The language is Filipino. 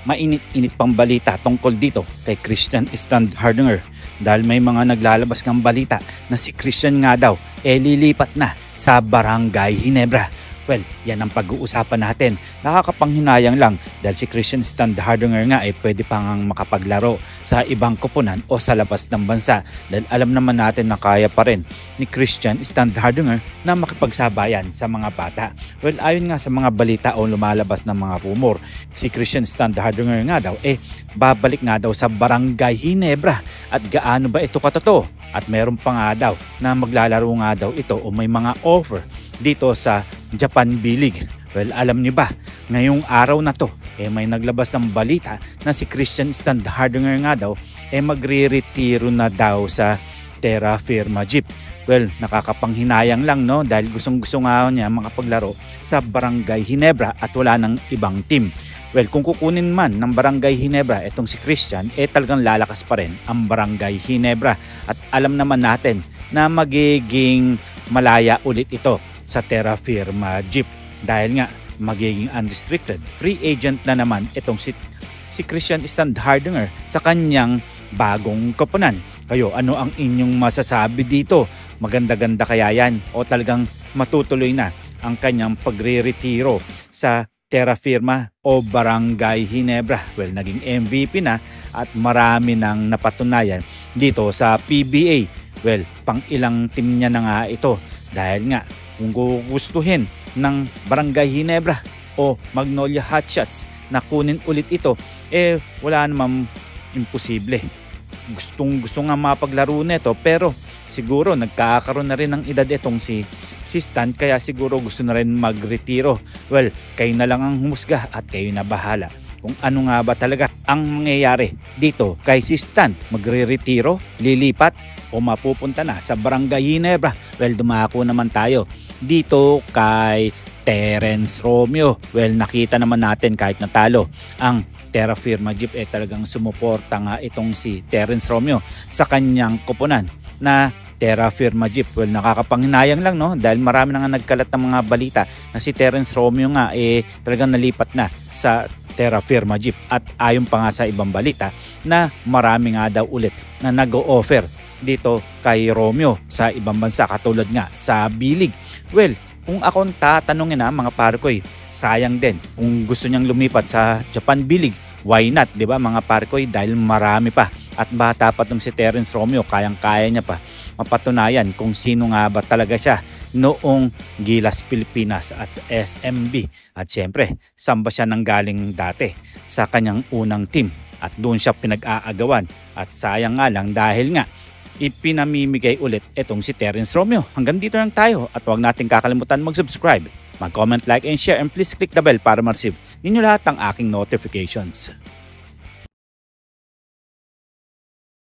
mainit-init pang balita tungkol dito kay Christian Standhardinger dahil may mga naglalabas ng balita na si Christian nga daw lilipat na sa Barangay Ginebra. Well, yan ang pag-uusapan natin. Nakakapanghinayang lang dahil si Christian Standhardinger nga ay pwede pang makapaglaro sa ibang koponan o sa labas ng bansa dahil alam naman natin na kaya pa rin ni Christian Standhardinger na makipagsabayan sa mga bata. Well, ayon nga sa mga balita o lumalabas ng mga rumor, si Christian Standhardinger nga daw babalik nga daw sa Barangay Ginebra. At gaano ba ito katotoo? At meron pa nga daw na maglalaro nga daw ito o may mga offer dito sa Japan B-League. Well, alam niyo ba, ngayong araw na to may naglabas ng balita na si Christian Standhardinger nga daw magre-retiro na daw sa Terra Firma Jeep. Well, nakakapanghinayang lang no dahil gustong-gusto nga niya makapaglaro sa Barangay Ginebra at wala ng ibang team. Well, kung kukunin man ng Barangay Ginebra itong si Christian, talagang lalakas pa rin ang Barangay Ginebra. At alam naman natin na magiging malaya ulit ito sa Terra Firma Jeep dahil nga magiging unrestricted free agent na naman itong si Christian Standhardinger sa kanyang bagong koponan. Kayo, ano ang inyong masasabi dito? Maganda-ganda kaya yan o talagang matutuloy na ang kanyang pagre-retiro sa Terra Firma o Barangay Ginebra? Well, naging MVP na at marami nang napatunayan dito sa PBA. Well, pang ilang team niya na nga ito dahil nga kung gugustuhin ng Barangay Ginebra o Magnolia Hotshots na kunin ulit ito, wala namang imposible. Gusto nga mapaglaro nito pero siguro nagkakaroon na rin ng edad itong si Stan kaya siguro gusto na rin magretiro. Well, kayo na lang ang humusga at kayo na bahala kung ano nga ba talaga ang mangyayari dito kay Stan. Magre-retiro, lilipat o mapupunta na sa Barangay Ginebra. Well, dumako naman tayo dito kay Terence Romeo. Well, nakita naman natin kahit natalo ang Terra Firma Jeep talagang sumuporta nga itong si Terence Romeo sa kanyang koponan na Terra Firma Jeep. Well, nakakapanghinayang lang no dahil marami na nga nagkalat ng mga balita na si Terence Romeo nga talagang nalipat na sa Terra Firma Jeep at ayon pa nga sa ibang balita na marami nga daw ulit na nag-o-offer dito kay Romeo sa ibang bansa katulad nga sa B-League. Well, kung akong tatanungin mga parkoy, sayang din kung gusto niyang lumipat sa Japan B-League. Why not, di ba mga parkoy? Dahil marami pa at bata pa tong si Terence Romeo, kayang-kaya niya pa mapatunayan kung sino nga ba talaga siya noong Gilas Pilipinas at SMB. At syempre, saan ba siya nanggaling dati? Sa kanyang unang team at doon siya pinag-aagawan. At sayang nga lang dahil nga ipinamimigay ulit itong si Terence Romeo. Hanggang dito lang tayo at huwag natin kakalimutan mag-subscribe, mag-comment, like, and share, and please click the bell para ma-receive ninyo lahat ng aking notifications.